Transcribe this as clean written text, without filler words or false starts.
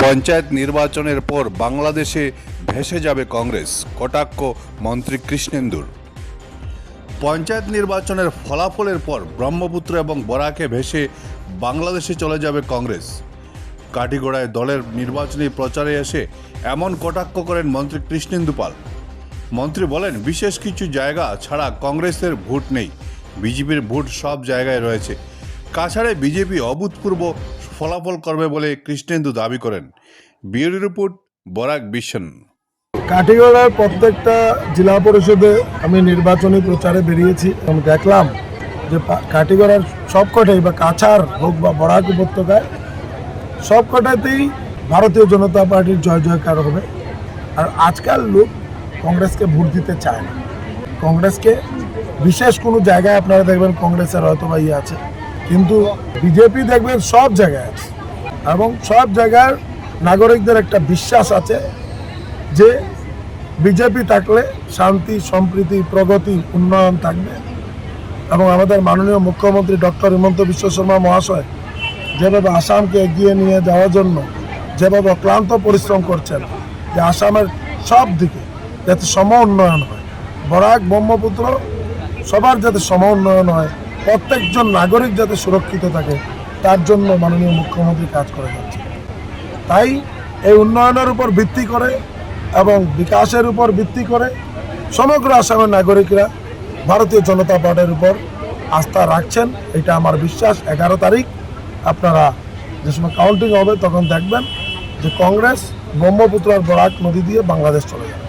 পঞ্চায়েত নির্বাচনের পর বাংলাদেশে ভেসে যাবে কংগ্রেস, কটাক্ষ মন্ত্রী কৃষ্ণেন্দুর। পঞ্চায়েত নির্বাচনের ফলাফলের পর ব্রহ্মপুত্র এবং বরাকে ভেসে বাংলাদেশে চলে যাবে কংগ্রেস। কাঠিগড়ায় দলের নির্বাচনী প্রচারে এসে এমন কটাক্ষ করেন মন্ত্রী কৃষ্ণেন্দু পাল। মন্ত্রী বলেন, বিশেষ কিছু জায়গা ছাড়া কংগ্রেসের ভোট নেই, বিজেপির ভোট সব জায়গায় রয়েছে। কাছাড়ে বিজেপি অভূতপূর্ব ফলাফল করবে বলে কৃষ্ণেন্দু দাবি করেন। Bureau report, Barak Vision. কাঠিগড়ার প্রত্যেকটা জেলা পরিষদে আমি নির্বাচনী প্রচারে বেরিয়েছি এবং দেখলাম যে কাঠিগড়ার সবকটাই বা কাছাড় হোক বা বরাক উপত্যকায় সবকটাতেই ভারতীয় জনতা পার্টির জয় জয়কার হবে। আর আজকাল লোক কংগ্রেসকে ভোট দিতে চায় না। কংগ্রেসকে বিশেষ কোনো জায়গায় আপনারা দেখবেন কংগ্রেসের হয়তো বা ইয়ে আছে, কিন্তু বিজেপি দেখবেন সব জায়গায় আছে এবং সব জায়গার নাগরিকদের একটা বিশ্বাস আছে যে বিজেপি থাকলে শান্তি, সম্প্রীতি, প্রগতি, উন্নয়ন থাকবে। এবং আমাদের মাননীয় মুখ্যমন্ত্রী ডক্টর হিমন্ত বিশ্ব শর্মা মহাশয় যেভাবে আসামকে এগিয়ে নিয়ে যাওয়ার জন্য যেভাবে অক্লান্ত পরিশ্রম করছেন, যে আসামের সব দিকে যাতে সম উন্নয়ন হয়, বরাক ব্রহ্মপুত্র সবার যাতে সম উন্নয়ন হয়, প্রত্যেকজন নাগরিক যাতে সুরক্ষিত থাকে, তার জন্য মাননীয় মুখ্যমন্ত্রী কাজ করে যাচ্ছে। তাই এই উন্নয়নের উপর ভিত্তি করে এবং বিকাশের উপর ভিত্তি করে সমগ্র আসামের নাগরিকরা ভারতীয় জনতা পার্টির উপর আস্থা রাখছেন, এটা আমার বিশ্বাস। 11 তারিখ আপনারা যে সময় কাউন্টিং হবে তখন দেখবেন যে কংগ্রেস ব্রহ্মপুত্র আর বরাক নদী দিয়ে বাংলাদেশ চলে যাবে।